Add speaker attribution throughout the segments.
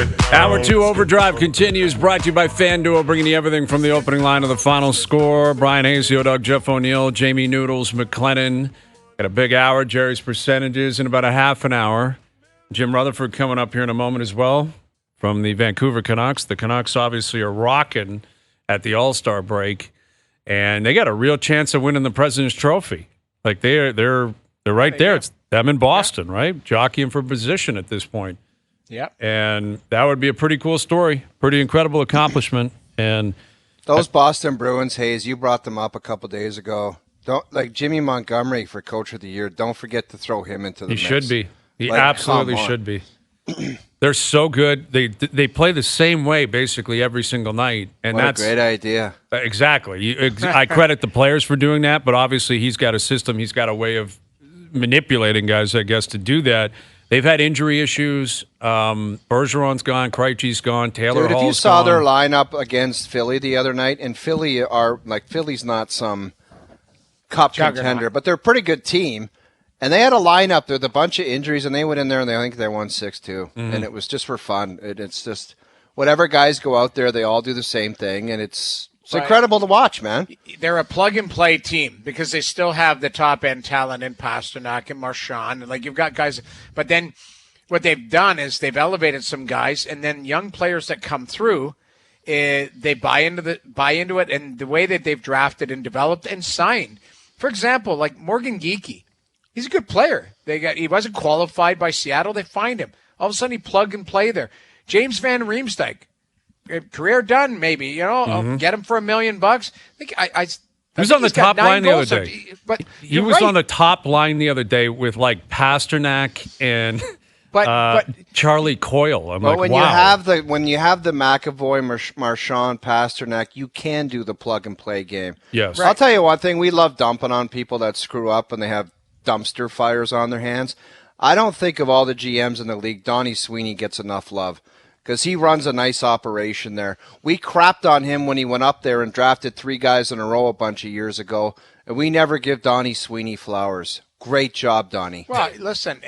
Speaker 1: good. Hour 2 Overdrive continues, brought to you by FanDuel, bringing you everything from the opening line to the final score. Bryan Hayes, the O-Dog, Jeff O'Neill, Jamie Noodles McLennan. Got a big hour. Gerry's percentages in about a half an hour. Jim Rutherford coming up here in a moment as well from the Vancouver Canucks. The Canucks obviously are rocking at the All-Star break, and they got a real chance of winning the President's Trophy. Like they're right there. It's them in Boston, right? Jockeying for position at this point.
Speaker 2: Yeah.
Speaker 1: And that would be a pretty cool story, pretty incredible accomplishment. And
Speaker 3: those Boston Bruins, Hayes, you brought them up a couple days ago. Don't like Jimmy Montgomery for Coach of the Year. Don't forget to throw him into the mix.
Speaker 1: He should be. He absolutely should be. They're so good. They play the same way basically every single night, and that's
Speaker 3: a great idea.
Speaker 1: Exactly. I credit the players for doing that, but obviously he's got a system. He's got a way of manipulating guys, I guess, to do that. They've had injury issues. Bergeron's gone. Krejci's gone. Taylor Hall's gone.
Speaker 3: If you saw their lineup against Philly the other night, and Philly's not some cup contender, but they're a pretty good team. And they had a lineup there with a bunch of injuries, and they went in there, and I think they won 6-2. Mm-hmm. And it was just for fun. It's just whatever guys go out there, they all do the same thing, and it's incredible to watch, man.
Speaker 2: They're a plug-and-play team because they still have the top-end talent in Pasternak and Marchand. And, you've got guys. But then what they've done is they've elevated some guys, and then young players that come through, they buy into it, and the way that they've drafted and developed and signed. For example, like Morgan Geekie. He's a good player. He wasn't qualified by Seattle. They find him. All of a sudden, he plug and play there. James Van Riemsdyk. Career done, maybe. I'll get him for $1 million.
Speaker 1: He was on the top line the other day.
Speaker 2: But
Speaker 1: he was on the top line the other day with Pasternak and Charlie Coyle. I'm
Speaker 3: when
Speaker 1: wow.
Speaker 3: When you have the McAvoy, Marchand, Pasternak, you can do the plug and play game.
Speaker 1: Yes.
Speaker 3: Right. I'll tell you one thing. We love dumping on people that screw up and they have dumpster fires on their hands. I don't think of all the GMs in the league, Donnie Sweeney gets enough love. Because he runs a nice operation there. We crapped on him when he went up there and drafted 3 guys in a row a bunch of years ago, and we never give Donnie Sweeney flowers. Great job, Donnie.
Speaker 2: Well, listen.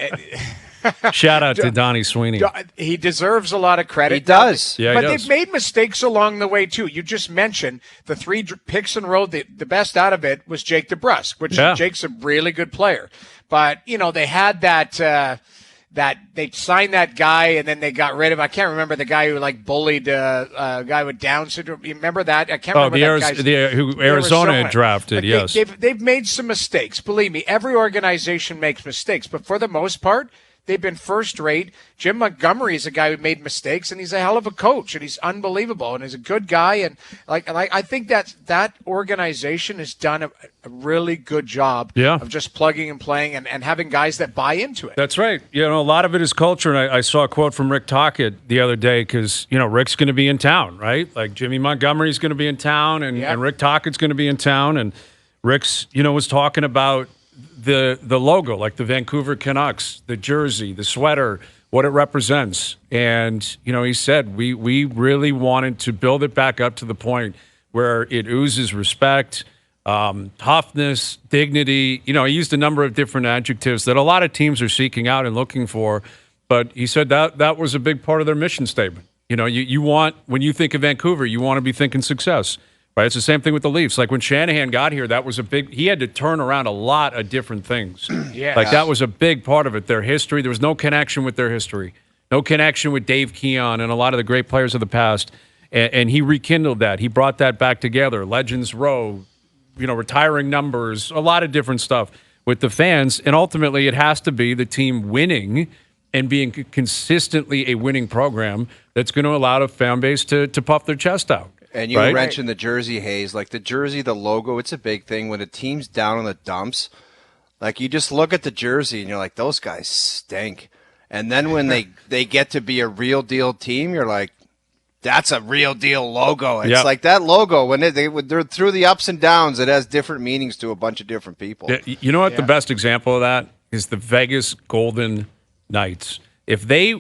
Speaker 1: Shout out to Donnie Sweeney.
Speaker 2: He deserves a lot of credit.
Speaker 3: He does.
Speaker 2: But they've made mistakes along the way, too. You just mentioned the 3 picks in a row. The best out of it was Jake DeBrusk, which Jake's a really good player. But, they had that they signed that guy and then they got rid of him. I can't remember the guy who bullied a guy with Down syndrome. You remember that? I can't remember that guy's
Speaker 1: who Arizona had drafted, yes.
Speaker 2: They've made some mistakes. Believe me, every organization makes mistakes. But for the most part, they've been first rate. Jim Montgomery is a guy who made mistakes, and he's a hell of a coach, and he's unbelievable, and he's a good guy. And I think that organization has done a really good job of just plugging and playing and having guys that buy into it.
Speaker 1: That's right. A lot of it is culture, and I saw a quote from Rick Tocchet the other day because, Rick's going to be in town, right? Like Jimmy Montgomery's going to be in town, and Rick Tocchett's going to be in town, and Rick's, was talking about the logo, like the Vancouver Canucks, the jersey, the sweater, what it represents. And, he said, we really wanted to build it back up to the point where it oozes respect, toughness, dignity. He used a number of different adjectives that a lot of teams are seeking out and looking for. But he said that was a big part of their mission statement. You want, when you think of Vancouver, you want to be thinking success. Right, it's the same thing with the Leafs. Like when Shanahan got here, that was he had to turn around a lot of different things. That was a big part of it. Their history, there was no connection with their history, no connection with Dave Keon and a lot of the great players of the past. And he rekindled that. He brought that back together. Legends Row, retiring numbers, a lot of different stuff with the fans. And ultimately, it has to be the team winning and being consistently a winning program that's going to allow the fan base to puff their chest out.
Speaker 3: And you mentioned the jersey, Hayes. Like the jersey, the logo, it's a big thing. When a team's down in the dumps, you just look at the jersey and you're like, those guys stink. And then when they get to be a real deal team, you're like, that's a real deal logo. It's like that logo, when they're through the ups and downs, it has different meanings to a bunch of different people.
Speaker 1: You know what the best example of that is? The Vegas Golden Knights. If they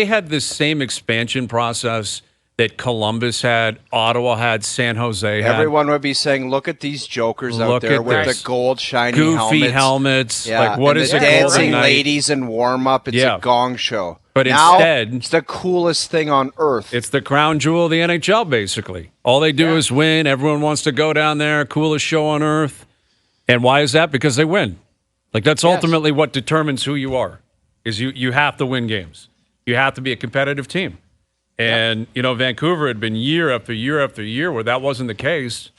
Speaker 1: had this same expansion process that Columbus had, Ottawa had, San Jose had.
Speaker 3: Everyone would be saying, look at these jokers out there with the gold shiny
Speaker 1: goofy helmets.
Speaker 3: Yeah.
Speaker 1: What is a
Speaker 3: dancing
Speaker 1: Golden Knight?
Speaker 3: ladies in warm-up. It's a gong show.
Speaker 1: But
Speaker 3: now,
Speaker 1: instead,
Speaker 3: it's the coolest thing on earth.
Speaker 1: It's the crown jewel of the NHL, basically. All they do is win. Everyone wants to go down there, coolest show on earth. And why is that? Because they win. Like, that's ultimately what determines who you are, is you have to win games. You have to be a competitive team. And, Vancouver had been year after year after year where that wasn't the case.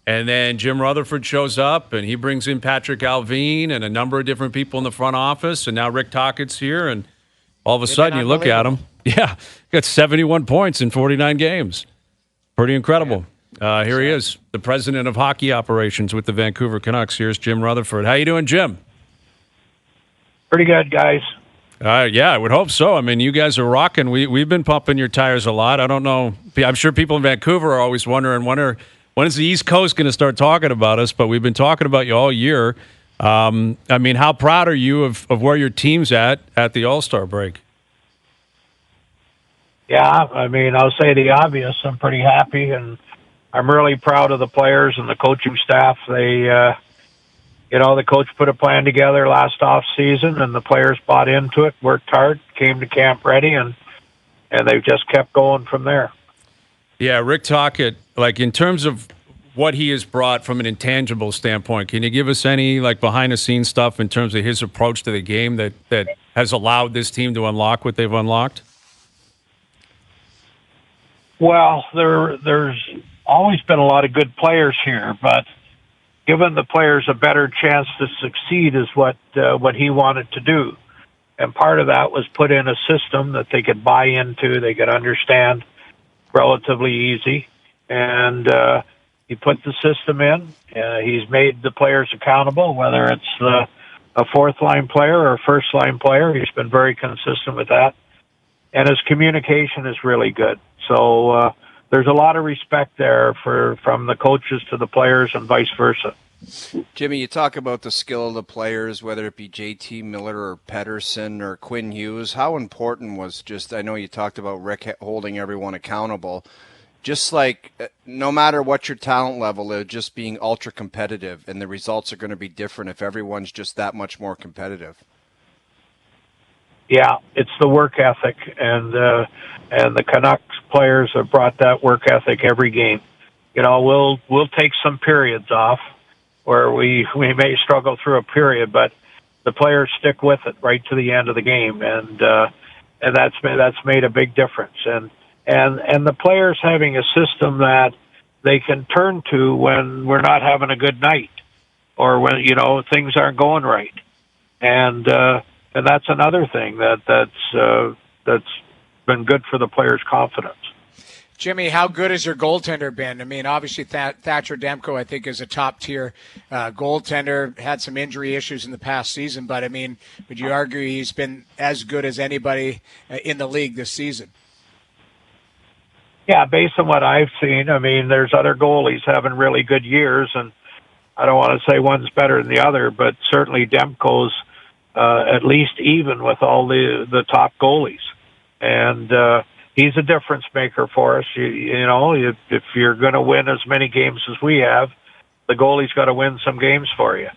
Speaker 1: And then Jim Rutherford shows up, and he brings in Patrick Alvin and a number of different people in the front office. And now Rick Tocchet's here, and all of a sudden you look at him. Yeah, got 71 points in 49 games. Pretty incredible. Here he is, the president of hockey operations with the Vancouver Canucks. Here's Jim Rutherford. How you doing, Jim?
Speaker 4: Pretty good, guys.
Speaker 1: Yeah, I would hope so. I mean, you guys are rocking. We've been pumping your tires a lot. I don't know. I'm sure people in Vancouver are always wondering when is the East Coast going to start talking about us, but we've been talking about you all year. I mean, how proud are you of where your team's at the All-Star break?
Speaker 4: Yeah, I mean, I'll say the obvious. I'm pretty happy, and I'm really proud of the players and the coaching staff. They, the coach put a plan together last off season, and the players bought into it, worked hard, came to camp ready, and they've just kept going from there.
Speaker 1: Yeah, Rick Tocchet, like in terms of what he has brought from an intangible standpoint, can you give us any behind-the-scenes stuff in terms of his approach to the game that has allowed this team to unlock what they've unlocked?
Speaker 4: Well, there's always been a lot of good players here, but giving the players a better chance to succeed is what he wanted to do. And part of that was put in a system that they could buy into, they could understand relatively easy. And he put the system in. He's made the players accountable, whether it's a fourth-line player or a first-line player. He's been very consistent with that. And his communication is really good. So there's a lot of respect there from the coaches to the players and vice versa.
Speaker 3: Jimmy, you talk about the skill of the players, whether it be JT Miller or Pettersson or Quinn Hughes. How important was I know you talked about Rick holding everyone accountable, just like no matter what your talent level is, just being ultra competitive, and the results are going to be different if everyone's just that much more competitive.
Speaker 4: Yeah, it's the work ethic, and the Canucks players have brought that work ethic every game. We'll take some periods off where we may struggle through a period, but the players stick with it right to the end of the game, and that's made a big difference. And the players having a system that they can turn to when we're not having a good night, or when things aren't going right, and that's another thing that's been good for the players' confidence.
Speaker 2: Jimmy, how good has your goaltender been? I mean, obviously Thatcher Demko, I think, is a top-tier goaltender. Had some injury issues in the past season, but, I mean, would you argue he's been as good as anybody in the league this season?
Speaker 4: Yeah, based on what I've seen, I mean, there's other goalies having really good years, and I don't want to say one's better than the other, but certainly Demko's at least even with all the top goalies. And he's a difference maker for us. If you're going to win as many games as we have, the goalie's got to win some games for you.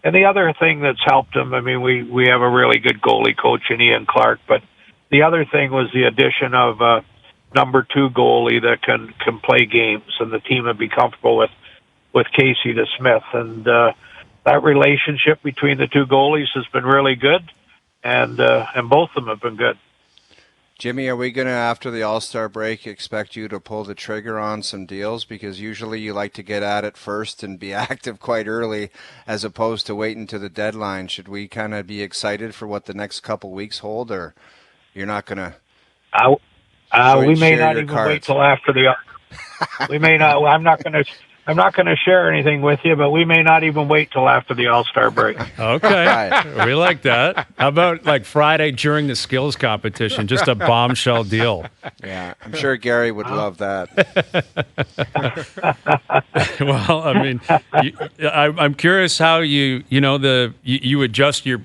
Speaker 4: And the other thing that's helped him, I mean, we have a really good goalie coach in Ian Clark, but the other thing was the addition of a number 2 goalie that can play games, and the team would be comfortable with Casey DeSmith. And that relationship between the 2 goalies has been really good, and both of them have been good.
Speaker 3: Jimmy, are we going to, after the All-Star break, expect you to pull the trigger on some deals? Because usually you like to get at it first and be active quite early as opposed to waiting to the deadline. Should we kind of be excited for what the next couple weeks hold, or you're not going to
Speaker 4: we may not even wait till after the we may not. I'm not going to share anything with you, but we may not even wait till after the All-Star break.
Speaker 1: Okay. We like that. How about Friday during the skills competition, just a bombshell deal?
Speaker 3: Yeah, I'm sure Gerry would love that.
Speaker 1: Well, I mean, I'm curious how you adjust your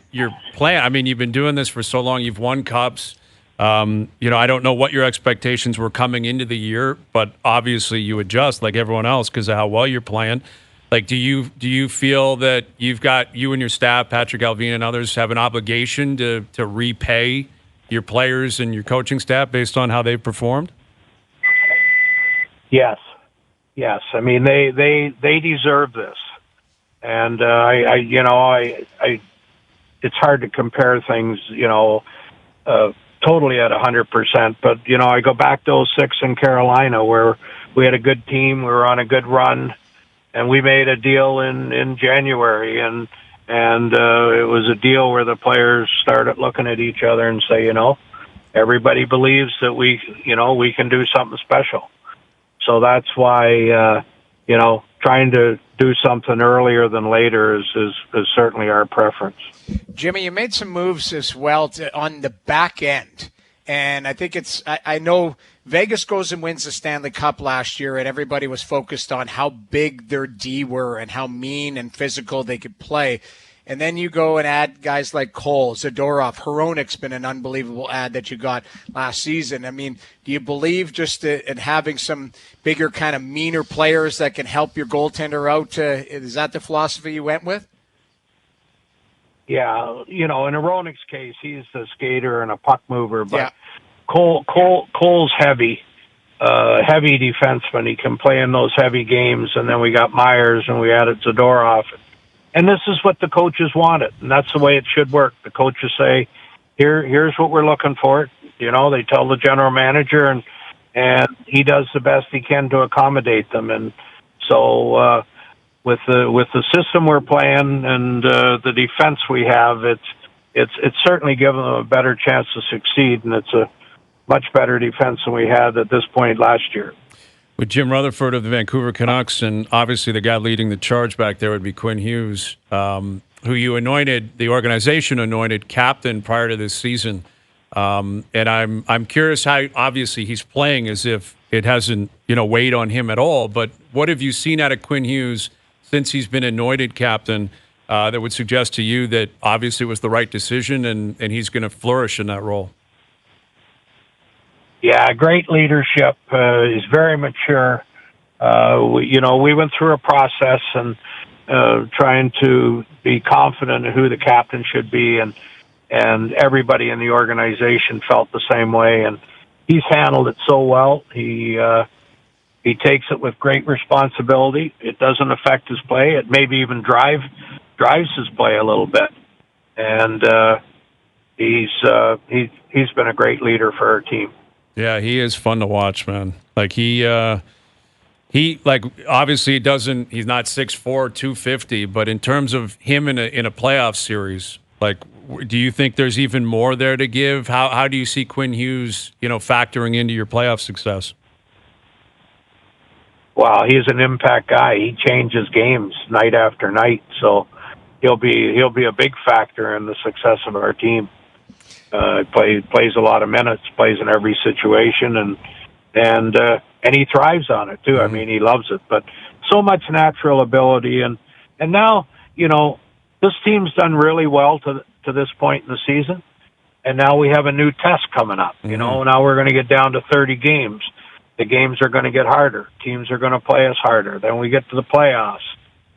Speaker 1: plan. I mean, you've been doing this for so long. You've won cups. I don't know what your expectations were coming into the year, but obviously you adjust like everyone else because of how well you're playing. Do you feel that you and your staff, Patrick Alvin and others, have an obligation to repay your players and your coaching staff based on how they've performed?
Speaker 4: Yes. I mean, they deserve this, and it's hard to compare things, totally at 100%. But I go back to 2006 in Carolina, where we had a good team, we were on a good run, and we made a deal in January, and it was a deal where the players started looking at each other and say, everybody believes that we can do something special. So that's why, trying to do something earlier than later is certainly our preference.
Speaker 2: Jimmy, you made some moves as well on the back end. And I think I know Vegas goes and wins the Stanley Cup last year, and everybody was focused on how big their D were and how mean and physical they could play. And then you go and add guys like Cole, Zadorov, Hronik's been an unbelievable ad that you got last season. I mean, do you believe just in having some bigger kind of meaner players that can help your goaltender out? Is that the philosophy you went with?
Speaker 4: Yeah, in Hronik's case, he's a skater and a puck mover, but Cole's heavy defenseman. He can play in those heavy games, and then we got Myers and we added Zadorov. And this is what the coaches wanted, and that's the way it should work. The coaches say, here's what we're looking for. They tell the general manager, and he does the best he can to accommodate them. And so with the system we're playing and the defense we have, it's certainly given them a better chance to succeed, and it's a much better defense than we had at this point last year.
Speaker 1: With Jim Rutherford of the Vancouver Canucks, and obviously the guy leading the charge back there would be Quinn Hughes, who the organization anointed captain prior to this season. And I'm curious how obviously he's playing as if it hasn't weighed on him at all. But what have you seen out of Quinn Hughes since he's been anointed captain that would suggest to you that obviously it was the right decision and he's going to flourish in that role?
Speaker 4: Yeah, great leadership. He's very mature. We went through a process and trying to be confident in who the captain should be, and everybody in the organization felt the same way. And he's handled it so well. He takes it with great responsibility. It doesn't affect his play. It maybe even drives his play a little bit. And he's been a great leader for our team.
Speaker 1: Yeah, he is fun to watch, man. Like he obviously he's not 6'4", 250, but in terms of him in a playoff series, do you think there's even more there to give? How do you see Quinn Hughes, factoring into your playoff success?
Speaker 4: Well, he's an impact guy. He changes games night after night, so he'll be a big factor in the success of our team. Plays a lot of minutes, plays in every situation, and he thrives on it too. I mean, he loves it. But so much natural ability, and now this team's done really well to this point in the season, and now we have a new test coming up. Now we're going to get down to 30 games. The games are going to get harder. Teams are going to play us harder. Then we get to the playoffs.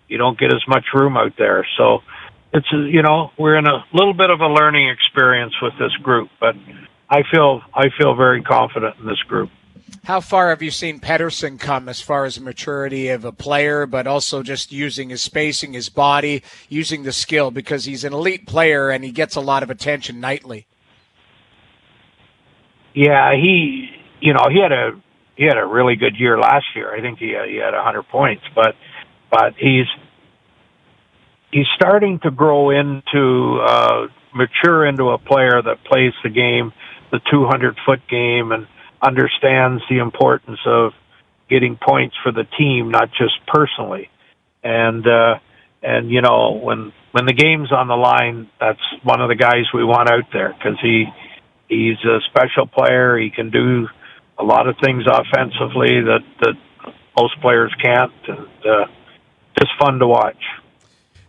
Speaker 4: You don't get as much room out there, so. It's we're in a little bit of a learning experience with this group, but I feel very confident in this group.
Speaker 2: How far have you seen Pettersson come as far as maturity of a player, but also just using his spacing, his body, using the skill, because he's an elite player and he gets a lot of attention nightly? Yeah,
Speaker 4: he had a really good year last year. I think he had 100 points, but he's starting to grow into, mature into a player that plays the game, the 200-foot game, and understands the importance of getting points for the team, not just personally. And when the game's on the line, that's one of the guys we want out there, because he's a special player. He can do a lot of things offensively that most players can't, and just fun to watch.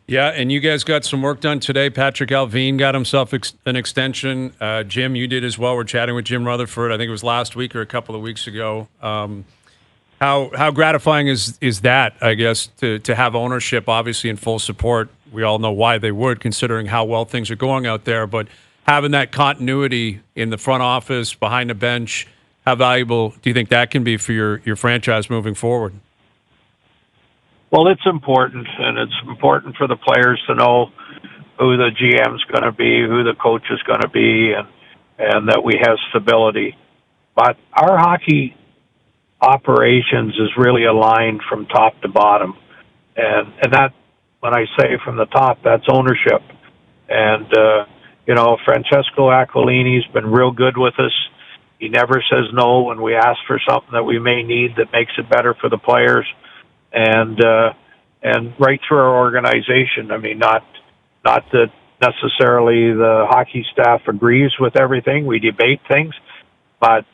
Speaker 1: Yeah, and you guys got some work done today. Patrick Alvin got himself an extension. Jim, you did as well. We're chatting with Jim Rutherford. I think it was last week or a couple of weeks ago. How gratifying is that, I guess, to have ownership, obviously, in full support? We all know why they would, considering how well things are going out there. But having that continuity in the front office, behind the bench, how valuable do you think that can be for your franchise moving forward?
Speaker 4: Well, it's important, and it's important for the players to know who the GM's going to be, who the coach is going to be, and that we have stability. But our hockey operations is really aligned from top to bottom. And that, when I say from the top, that's ownership. And, Francesco Aquilini's been real good with us. He never says no when we ask for something that we may need that makes it better for the players. And right through our organization. I mean, not that necessarily the hockey staff agrees with everything. We debate things, but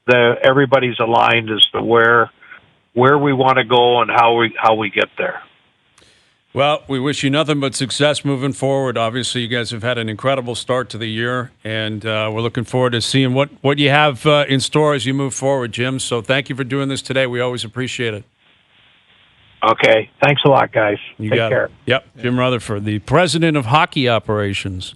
Speaker 4: everybody's aligned as to where we want to go and how we get there.
Speaker 1: Well, we wish you nothing but success moving forward. Obviously, you guys have had an incredible start to the year, and we're looking forward to seeing what you have in store as you move forward, Jim. So thank you for doing this today. We always appreciate it.
Speaker 4: Okay. Thanks a lot, guys.
Speaker 1: You
Speaker 4: Take
Speaker 1: got
Speaker 4: care.
Speaker 1: It. Yep. Jim Rutherford, the president of hockey operations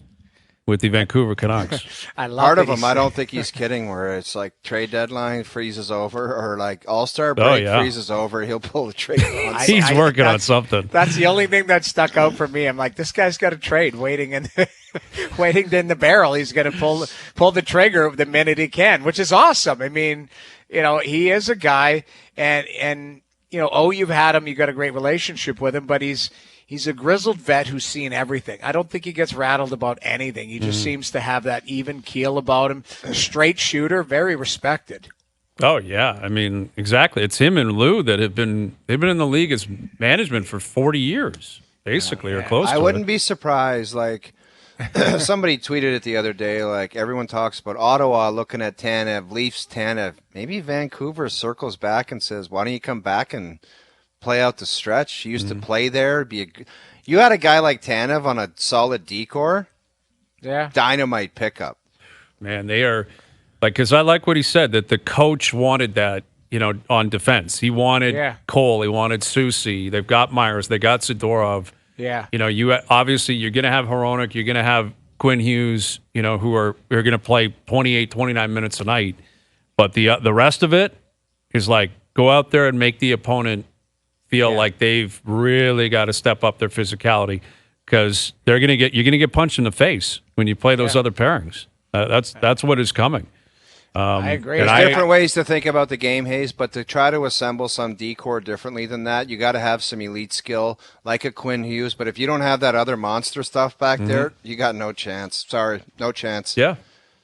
Speaker 1: with the Vancouver Canucks.
Speaker 2: I love
Speaker 3: Part of him, I don't think he's kidding, where it's like trade deadline freezes over or like All-Star break freezes over. He'll pull the trigger on
Speaker 1: He's working on something.
Speaker 2: That's the only thing that stuck out for me. I'm like, this guy's got a trade waiting in the barrel. He's going to pull the trigger the minute he can, which is awesome. I mean, he is a guy and you've had him, you've got a great relationship with him, but he's a grizzled vet who's seen everything. I don't think he gets rattled about anything. He just seems to have that even keel about him. A straight shooter, very respected.
Speaker 1: Oh, yeah. I mean, exactly. It's him and Lou that they've been in the league as management for 40 years, basically, or close to it.
Speaker 3: I wouldn't be surprised, like, somebody tweeted it the other day, like, everyone talks about Ottawa looking at Tanev, Leafs Tanev. Maybe Vancouver circles back and says, why don't you come back and play out the stretch? He used to play there. You had a guy like Tanev on a solid decor.
Speaker 2: Yeah.
Speaker 3: Dynamite pickup.
Speaker 1: Man, they are, because I like what he said, that the coach wanted that, on defense. He wanted Cole. He wanted Soucy. They've got Myers. They got Zadorov.
Speaker 2: Yeah.
Speaker 1: Obviously you're going to have Hronek, you're going to have Quinn Hughes, who are going to play 28, 29 minutes a night. But the rest of it is like, go out there and make the opponent feel like they've really got to step up their physicality, because you're going to get punched in the face when you play those other pairings. That's what is coming.
Speaker 2: I agree.
Speaker 3: There's different ways to think about the game, Hayes, but to try to assemble some decor differently than that, you got to have some elite skill, like a Quinn Hughes. But if you don't have that other monster stuff back there, you got no chance. Sorry, no chance.
Speaker 1: Yeah.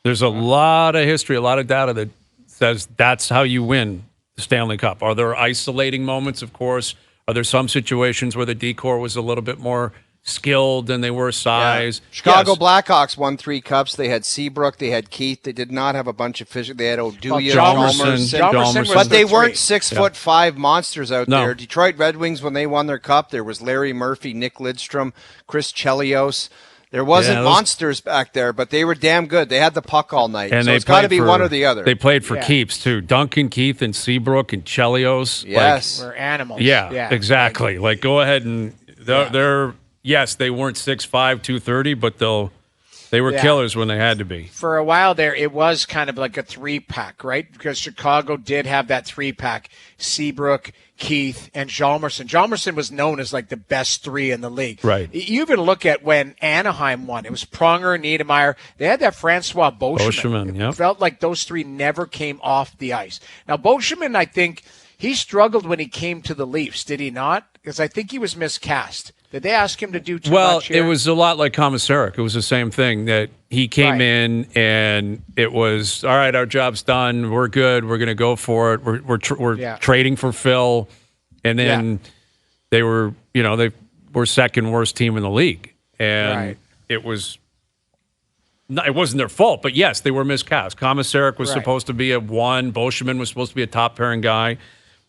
Speaker 1: There's a lot of history, a lot of data that says that's how you win the Stanley Cup. Are there isolating moments, of course? Are there some situations where the decor was a little bit more skilled than they were size?
Speaker 3: Yeah. Chicago Blackhawks won 3 cups. They had Seabrook. They had Keith. They did not have a bunch of physical. They had Oduya,
Speaker 1: Jalmerson.
Speaker 3: But they weren't 6'5" monsters out there. Detroit Red Wings, when they won their cup, there was Larry Murphy, Nick Lidstrom, Chris Chelios. There wasn't monsters back there, but they were damn good. They had the puck all night. And so it's got to be one or the other.
Speaker 1: They played for keeps, too. Duncan Keith and Seabrook and Chelios.
Speaker 3: Yes.
Speaker 2: We're animals.
Speaker 1: Yeah, exactly. Like, go ahead and they're yes, they weren't 6'5", 230, but they were killers when they had to be.
Speaker 2: For a while there, it was kind of like a 3-pack, right? Because Chicago did have that 3-pack. Seabrook, Keith, and Hjalmarsson. Hjalmarsson was known as like the best 3 in the league.
Speaker 1: Right.
Speaker 2: You even look at when Anaheim won. It was Pronger, Niedermeyer. They had that Francois Beauchemin. It felt like those 3 never came off the ice. Now, Beauchemin, I think, he struggled when he came to the Leafs, did he not? Because I think he was miscast. Did they ask him to do too much here?
Speaker 1: Well, it was a lot like Komisarek. It was the same thing, that he came in and it was, all right, our job's done. We're good. We're going to go for it. We're trading for Phil. And then they were, they were second worst team in the league. And it wasn't their fault, but yes, they were miscast. Komisarek was supposed to be a 1. Beauchemin was supposed to be a top pairing guy.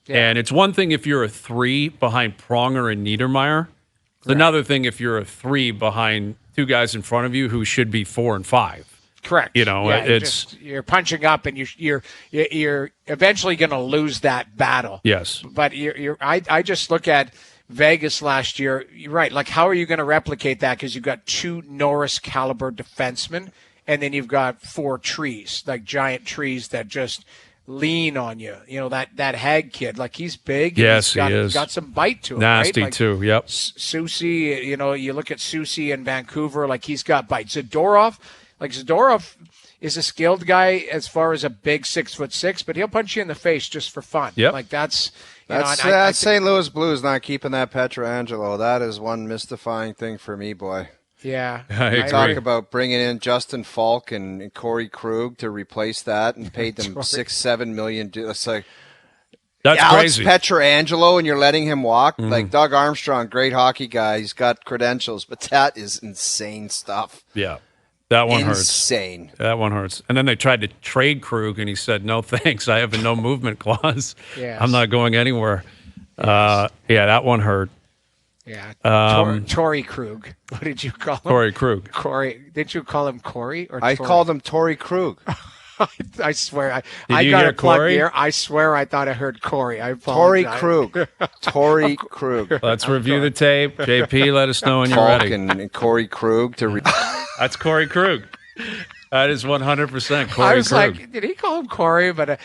Speaker 1: Yeah. And it's one thing if you're a 3 behind Pronger and Niedermeyer. It's another thing if you're a 3 behind 2 guys in front of you who should be 4 and 5.
Speaker 2: Correct.
Speaker 1: It's
Speaker 2: you're punching up, and you're eventually going to lose that battle.
Speaker 1: Yes.
Speaker 2: But I just look at Vegas last year, you're right. Like, how are you going to replicate that? Because you've got 2 Norris caliber defensemen, and then you've got 4 trees, like giant trees that just lean on you. You know, that Hag kid, like, he's big.
Speaker 1: Yes,
Speaker 2: he
Speaker 1: is.
Speaker 2: Got some bite to him.
Speaker 1: Nasty,
Speaker 2: right? Like,
Speaker 1: too. Yep.
Speaker 2: Susie, you know, you look at Susie in Vancouver, like, he's got bite. Zadorov is a skilled guy as far as a big 6'6", but he'll punch you in the face just for fun.
Speaker 1: Yep.
Speaker 2: Like, that's
Speaker 3: St. Louis Blues not keeping that Pietrangelo. That is one mystifying thing for me, boy.
Speaker 2: Yeah.
Speaker 1: I agree.
Speaker 3: Talk about bringing in Justin Falk and Corey Krug to replace that and paid them $6-7 million. It's like
Speaker 1: That's
Speaker 3: Alex
Speaker 1: crazy.
Speaker 3: Pietrangelo, and you're letting him walk. Like Doug Armstrong, great hockey guy. He's got credentials, but that is insane stuff.
Speaker 1: Yeah. That one hurts.
Speaker 3: Insane.
Speaker 1: That one hurts. And then they tried to trade Krug, and he said, no, thanks. I have a no movement clause.
Speaker 2: Yes.
Speaker 1: I'm not going anywhere. Yeah, that one hurt.
Speaker 2: Yeah. Torrey Krug. What did you call him?
Speaker 1: Corey Krug.
Speaker 2: Corey. Did you call him Corey or
Speaker 3: I
Speaker 2: Torrey?
Speaker 3: called him Torrey Krug.
Speaker 2: I swear.
Speaker 1: Did
Speaker 2: I
Speaker 1: you
Speaker 2: got
Speaker 1: hear
Speaker 2: a plug
Speaker 1: Corey?
Speaker 2: here. I swear I thought I heard Corey. I
Speaker 3: Torrey
Speaker 2: apologize.
Speaker 3: Krug. Torrey Krug.
Speaker 1: Let's review the tape. JP, let us know when you're
Speaker 3: Falk
Speaker 1: ready.
Speaker 3: and Corey Krug to
Speaker 1: That's Corey Krug. That is 100% Corey
Speaker 2: I was
Speaker 1: Krug.
Speaker 2: like, did he call him Corey? But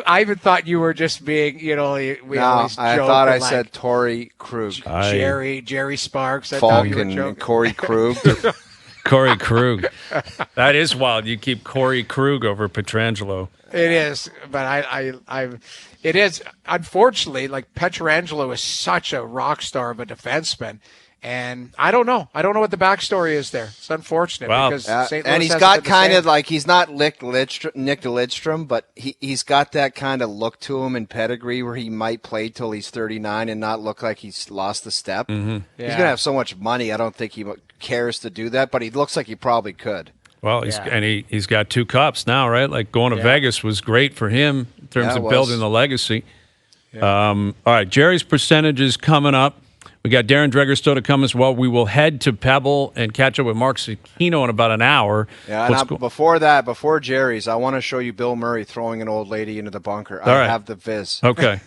Speaker 2: I even thought you were just being, we always joke.
Speaker 3: I thought I
Speaker 2: like,
Speaker 3: said Torrey Krug.
Speaker 2: Jerry Sparks. I thought
Speaker 3: Falk
Speaker 2: you were
Speaker 3: and
Speaker 2: joking.
Speaker 3: Corey Krug.
Speaker 1: Corey Krug. That is wild. You keep Corey Krug over Pietrangelo.
Speaker 2: It is, but it is, unfortunately, like, Pietrangelo is such a rock star of a defenseman. And I don't know what the backstory is there. It's unfortunate because St. Louis
Speaker 3: and he's
Speaker 2: hasn't
Speaker 3: got
Speaker 2: been the
Speaker 3: kind
Speaker 2: same.
Speaker 3: of like, he's not Nick Lidstrom, but he's got that kind of look to him in pedigree where he might play till he's 39 and not look like he's lost the step.
Speaker 1: Mm-hmm.
Speaker 3: He's going to have so much money, I don't think he cares to do that, but he looks like he probably could.
Speaker 1: Well, he's got 2 cups now, right? Like, going to Vegas was great for him in terms of building the legacy.
Speaker 2: Yeah.
Speaker 1: All right, Gerry's percentages coming up. We got Darren Dreger still to come as well. We will head to Pebble and catch up with Mark Cicchino in about an hour.
Speaker 3: Yeah, and before Gerry's, I want to show you Bill Murray throwing an old lady into the bunker. I have the viz.
Speaker 1: Okay.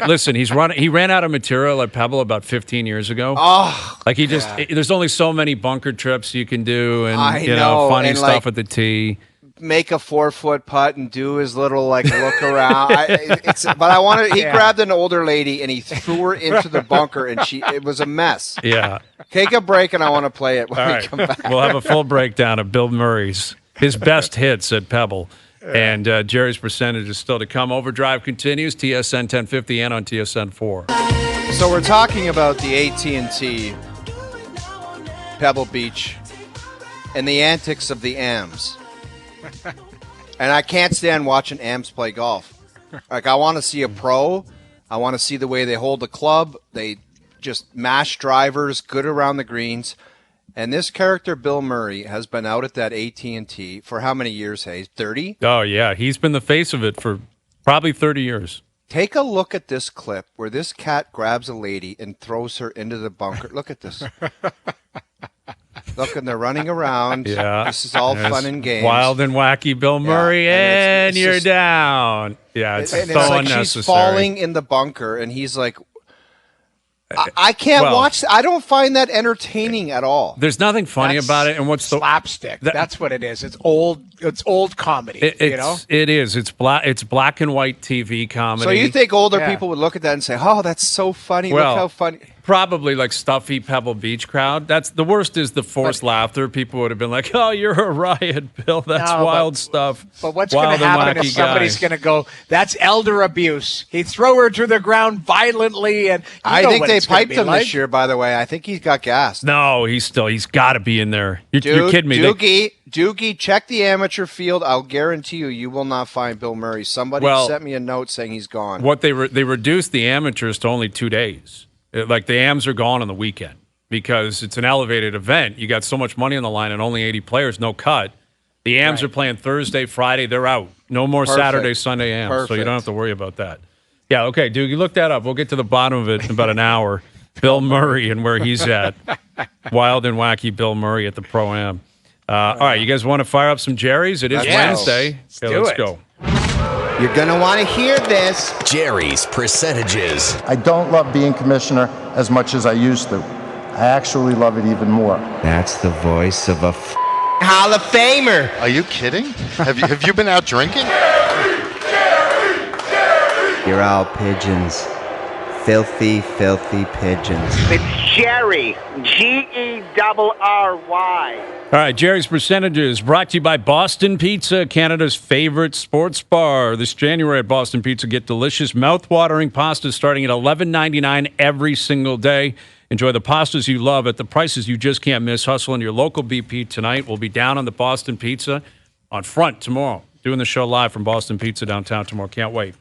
Speaker 1: Listen, he ran out of material at Pebble about 15 years ago.
Speaker 3: Oh,
Speaker 1: like there's only so many bunker trips you can do, and funny
Speaker 3: and
Speaker 1: stuff at the tee.
Speaker 3: Make a 4-foot putt and do his little look around. He grabbed an older lady and he threw her into the bunker, and it was a mess.
Speaker 1: Yeah.
Speaker 3: Take a break, and I want to play it when
Speaker 1: All
Speaker 3: we
Speaker 1: right.
Speaker 3: come back.
Speaker 1: We'll have a full breakdown of Bill Murray's his best hits at Pebble. And Gerry's percentage is still to come. Overdrive continues, TSN 1050 and on TSN 4.
Speaker 3: So we're talking about the AT&T Pebble Beach and the antics of the AMs. And I can't stand watching AMs play golf. Like, I want to see a pro. I want to see the way they hold the club. They just mash drivers, good around the greens. And this character, Bill Murray, has been out at that AT&T for how many years, Hayes? 30?
Speaker 1: Oh, yeah. He's been the face of it for probably 30 years.
Speaker 3: Take a look at this clip where this cat grabs a lady and throws her into the bunker. Look at this. Look, and they're running around.
Speaker 1: Yeah.
Speaker 3: This is all fun and games.
Speaker 1: Wild and wacky Bill Murray,
Speaker 3: and
Speaker 1: and you're
Speaker 3: just
Speaker 1: down. Yeah, it's so
Speaker 3: like
Speaker 1: unnecessary.
Speaker 3: she's falling in the bunker, and he's like, I can't watch. I don't find that entertaining at all.
Speaker 1: There's nothing funny about it. And what's the
Speaker 2: slapstick? That's what it is. It's old comedy. It
Speaker 1: is. It's black and white TV comedy.
Speaker 3: So you think older people would look at that and say, "Oh, that's so funny.
Speaker 1: Well,
Speaker 3: look how funny."
Speaker 1: Probably like stuffy Pebble Beach crowd. That's the worst. Is the forced laughter. People would have been like, "Oh, you're a riot, Bill. That's wild stuff."
Speaker 2: But what's going to happen is somebody's going to go, "That's elder abuse. He threw her to the ground violently." And
Speaker 3: I think they piped him this year. By the way, I think he got gassed.
Speaker 1: No, he's got to be in there. You're kidding me?
Speaker 3: Doogie, check the amateur field. I'll guarantee you will not find Bill Murray. Somebody sent me a note saying he's gone.
Speaker 1: What they reduced the amateurs to only 2 days. Like, the AMs are gone on the weekend because it's an elevated event. You got so much money on the line and only 80 players, no cut. The AMs are playing Thursday, Friday. They're out. No more Saturday, Sunday AMs. So you don't have to worry about that. Yeah, okay, dude, you look that up. We'll get to the bottom of it in about an hour. Bill Murray and where he's at. Wild and wacky Bill Murray at the Pro-Am. All right, you guys want to fire up some Gerry's? It is Wednesday.
Speaker 2: Let's
Speaker 1: go.
Speaker 5: You're going to want to hear this.
Speaker 6: Gerry's percentages.
Speaker 7: I don't love being commissioner as much as I used to. I actually love it even more.
Speaker 5: That's the voice of a Hall of Famer.
Speaker 8: Are you kidding? Have you been out drinking?
Speaker 5: You're all pigeons. Filthy, filthy pigeons.
Speaker 9: It's Gerry. Gerry.
Speaker 1: All right, Gerry's percentages brought to you by Boston Pizza, Canada's favorite sports bar. This January at Boston Pizza, get delicious, mouth-watering pastas starting at $11.99 every single day. Enjoy the pastas you love at the prices you just can't miss. Hustle in your local BP tonight. We'll be down on the Boston Pizza on Front tomorrow, doing the show live from Boston Pizza downtown tomorrow. Can't wait.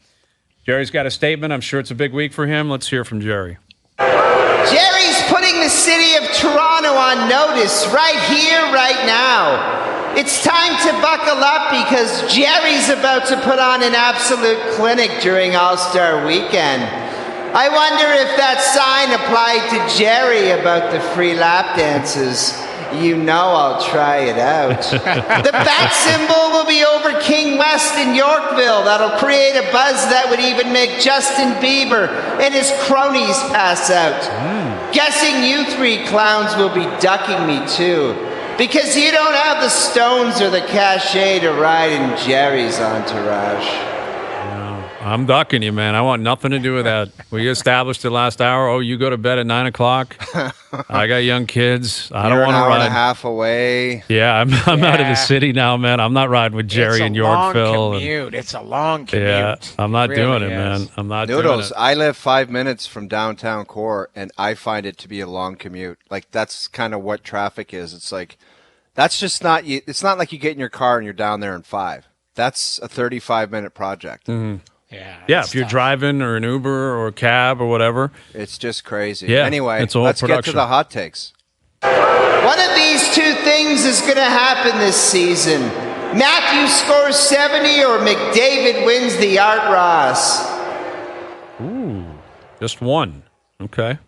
Speaker 1: Gerry's got a statement. I'm sure it's a big week for him. Let's hear from Gerry.
Speaker 5: Gerry's putting the city of Toronto on notice right here, right now. It's time to buckle up because Gerry's about to put on an absolute clinic during All-Star Weekend. I wonder if that sign applied to Gerry about the free lap dances. You know I'll try it out. The bat symbol will be over King West in Yorkville. That'll create a buzz that would even make Justin Bieber and his cronies pass out. Guessing you three clowns will be ducking me too, because you don't have the stones or the cachet to ride in Gerry's entourage.
Speaker 1: I'm ducking you, man. I want nothing to do with that. We established it last hour. Oh, you go to bed at 9 o'clock. I got young kids. I don't want to ride.
Speaker 3: You're an hour and a half away.
Speaker 1: Yeah, I'm out of the city now, man. I'm not riding with Gerry in Yorkville.
Speaker 2: It's a long commute.
Speaker 1: Yeah, I'm not doing it,
Speaker 2: is.
Speaker 1: man. I'm not
Speaker 3: Noodles,
Speaker 1: doing it.
Speaker 3: I live 5 minutes from downtown core, and I find it to be a long commute. Like, that's kind of what traffic is. It's like, that's just not, it's not like you get in your car and you're down there in 5. That's a 35-minute project.
Speaker 1: Mm-hmm. Yeah, if you're driving or an Uber or a cab or whatever.
Speaker 3: It's just crazy.
Speaker 1: Yeah,
Speaker 3: anyway,
Speaker 1: it's a whole
Speaker 3: let's
Speaker 1: production.
Speaker 3: get to the hot takes.
Speaker 5: One of these two things is going to happen this season. Matthew scores 70 or McDavid wins the Art Ross.
Speaker 1: Ooh, just one. Okay.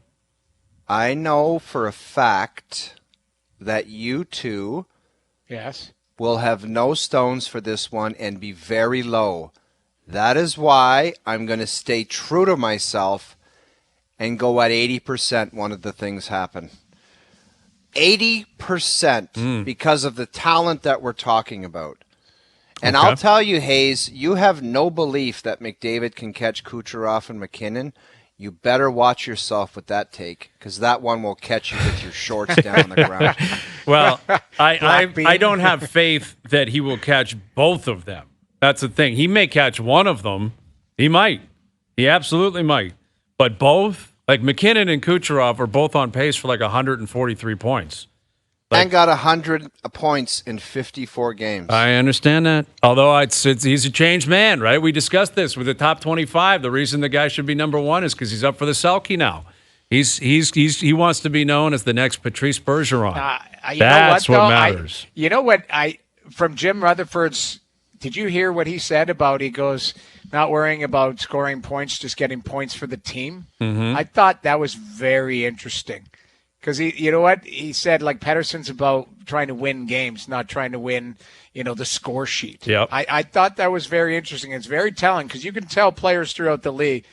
Speaker 3: I know for a fact that you two will have no stones for this one and be very low. That is why I'm going to stay true to myself and go at 80% one of the things happen. 80% because of the talent that we're talking about. And
Speaker 1: Okay.
Speaker 3: I'll tell you, Hayes, you have no belief that McDavid can catch Kucherov and McKinnon. You better watch yourself with that take, because that one will catch you with your shorts down on the ground.
Speaker 1: Well, I don't have faith that he will catch both of them. That's the thing. He may catch one of them. He might. He absolutely might. But both, like McKinnon and Kucherov, are both on pace for like 143 points.
Speaker 3: And got 100 points in 54 games.
Speaker 1: I understand that. Although he's a changed man, right? We discussed this with the top 25. The reason the guy should be number one is because he's up for the Selke now. He wants to be known as the next Patrice Bergeron. That's what matters.
Speaker 2: From Jim Rutherford's. Did you hear what he said about, he goes, not worrying about scoring points, just getting points for the team?
Speaker 1: Mm-hmm.
Speaker 2: I thought that was very interesting. Because you know what? He said, like, Pettersson's about trying to win games, not trying to win, the score sheet.
Speaker 1: Yep.
Speaker 2: I thought that was very interesting. It's very telling because you can tell players throughout the league.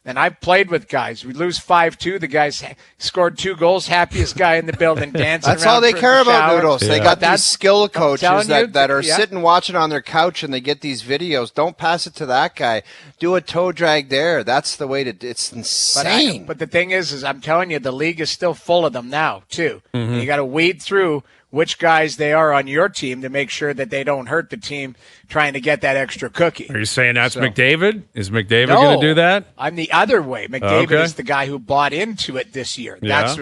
Speaker 2: And I've played with guys. We lose 5-2. The guy's scored 2 goals. Happiest guy in the building, dancing
Speaker 3: That's
Speaker 2: around
Speaker 3: all they
Speaker 2: for
Speaker 3: care
Speaker 2: the
Speaker 3: about,
Speaker 2: shower.
Speaker 3: Noodles. They got these skill coaches that are
Speaker 2: yeah.
Speaker 3: sitting watching on their couch, and they get these videos. Don't pass it to that guy. Do a toe drag there. That's the way to. It's insane.
Speaker 2: But the thing is I'm telling you, the league is still full of them now too.
Speaker 1: Mm-hmm.
Speaker 2: You got to weed through which guys they are on your team to make sure that they don't hurt the team trying to get that extra cookie.
Speaker 1: Are you saying that's McDavid? Is McDavid going to do that?
Speaker 2: I'm the other way. McDavid
Speaker 1: Okay.
Speaker 2: is the guy who bought into it this year.
Speaker 1: Yeah.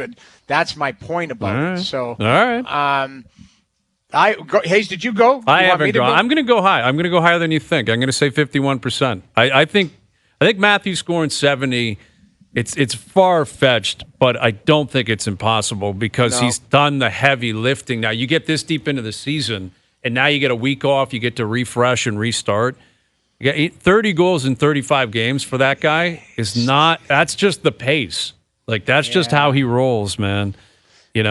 Speaker 2: That's my point about it. So,
Speaker 1: all right.
Speaker 2: Hayes, did you go?
Speaker 1: I haven't gone. I'm going to go high. I'm going to go higher than you think. I'm going to say 51%. I think Matthew's scoring 70. It's far-fetched, but I don't think it's impossible because he's done the heavy lifting. Now, you get this deep into the season, and now you get a week off. You get to refresh and restart. You got 30 goals in 35 games for that guy that's just the pace. Like, that's just how he rolls, man. You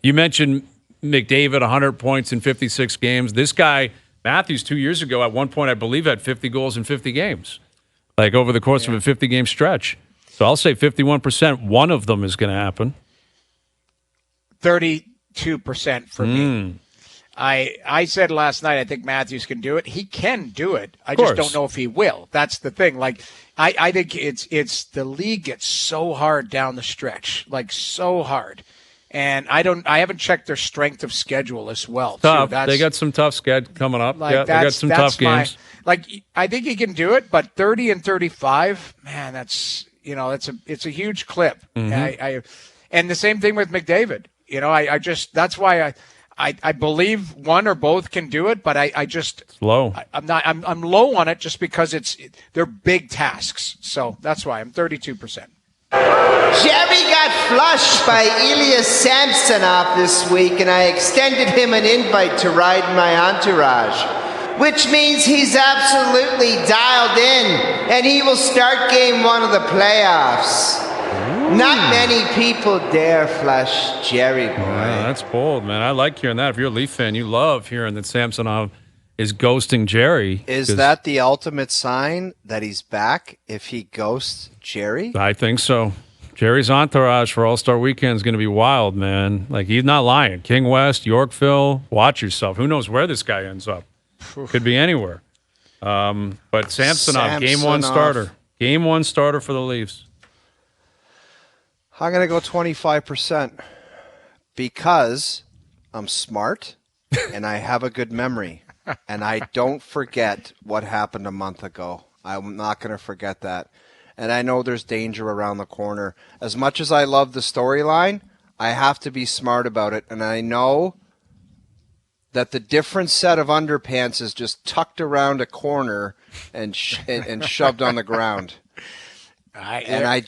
Speaker 1: mentioned McDavid, 100 points in 56 games. This guy, Matthews 2 years ago, at one point, I believe, had 50 goals in 50 games, like over the course of a 50-game stretch. So I'll say 51%. One of them is going to happen.
Speaker 2: 32% for me. I said last night I think Matthews can do it. He can do it. I just don't know if he will. That's the thing. Like I think it's the league gets so hard down the stretch, like so hard. And I haven't checked their strength of schedule as well.
Speaker 1: Tough. They got some tough schedule coming up.
Speaker 2: Like
Speaker 1: yeah, they got some tough games.
Speaker 2: I think he can do it, but 30 and 35, man, it's a huge clip.
Speaker 1: Mm-hmm.
Speaker 2: And the same thing with McDavid. That's why I believe one or both can do it, but it's
Speaker 1: low.
Speaker 2: I'm low on it just because they're big tasks. So that's why I'm 32%.
Speaker 5: Gerry got flushed by Elias Samsonov this week, and I extended him an invite to ride my entourage, which means he's absolutely dialed in, and he will start game 1 of the playoffs. Not many people dare flush Gerry, boy.
Speaker 1: Yeah, that's bold, man. I like hearing that. If you're a Leaf fan, you love hearing that Samsonov is ghosting Gerry.
Speaker 3: Is that the ultimate sign that he's back if he ghosts Gerry?
Speaker 1: I think so. Gerry's entourage for All-Star Weekend is going to be wild, man. Like, he's not lying. King West, Yorkville, watch yourself. Who knows where this guy ends up? Could be anywhere. But Samsonov, game 1 starter. Game 1 starter for the Leafs.
Speaker 3: I'm going to go 25% because I'm smart and I have a good memory. And I don't forget what happened a month ago. I'm not going to forget that. And I know there's danger around the corner. As much as I love the storyline, I have to be smart about it. And I know that the different set of underpants is just tucked around a corner and shoved on the ground. I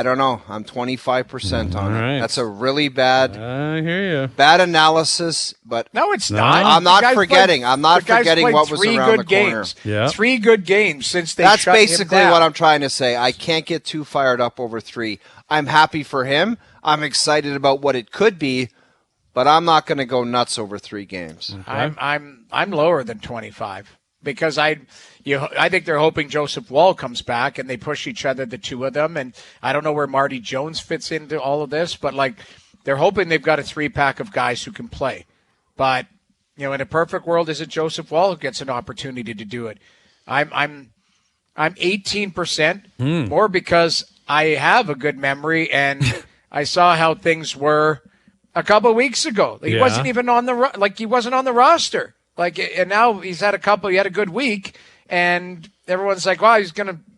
Speaker 3: don't know. I'm 25% on it. That's a really bad.
Speaker 1: I hear you.
Speaker 3: Bad analysis, but
Speaker 2: no, it's not.
Speaker 3: I'm not forgetting. I'm not forgetting what was around the corner.
Speaker 1: Yeah.
Speaker 2: 3 good games since they.
Speaker 3: That's
Speaker 2: shut
Speaker 3: basically
Speaker 2: him down.
Speaker 3: what I'm trying to say. I can't get too fired up over 3. I'm happy for him. I'm excited about what it could be, but I'm not going to go nuts over 3 games.
Speaker 1: Okay.
Speaker 2: I'm lower than 25 because I think they're hoping Joseph Wall comes back and they push each other, the two of them. And I don't know where Marty Jones fits into all of this, but like they're hoping they've got a 3-pack of guys who can play. But in a perfect world, is it Joseph Wall who gets an opportunity to do it? I'm 18% more because I have a good memory and I saw how things were a couple of weeks ago. He wasn't even on he wasn't on the roster. And now he had a good week, and everyone's like, wow,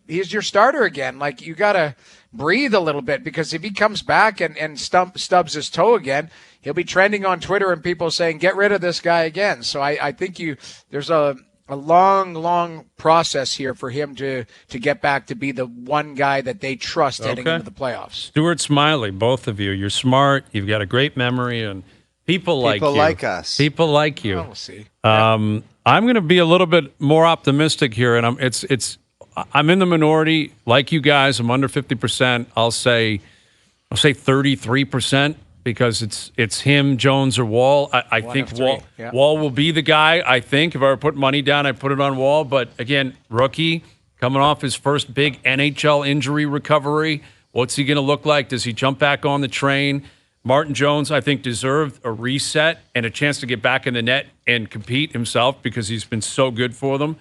Speaker 2: he's your starter again. Like, you got to breathe a little bit, because if he comes back and stubs his toe again, he'll be trending on Twitter and people saying, get rid of this guy again. So I think there's a long process here for him to get back to be the one guy that they trust heading into the playoffs.
Speaker 1: Stuart Smiley, both of you, you're smart. You've got a great memory, and people like you.
Speaker 3: People like us.
Speaker 1: People like you.
Speaker 2: We'll see.
Speaker 1: I'm going to be a little bit more optimistic here, and I'm in the minority. Like you guys, I'm under 50%. I'll say 33%, because it's him, Jones, or Wall. I think Wall will be the guy. I think if I were to put money down, I'd put it on Wall. But again, rookie coming off his first big NHL injury recovery. What's he going to look like? Does he jump back on the train? Martin Jones, I think, deserved a reset and a chance to get back in the net and compete himself, because he's been so good for them.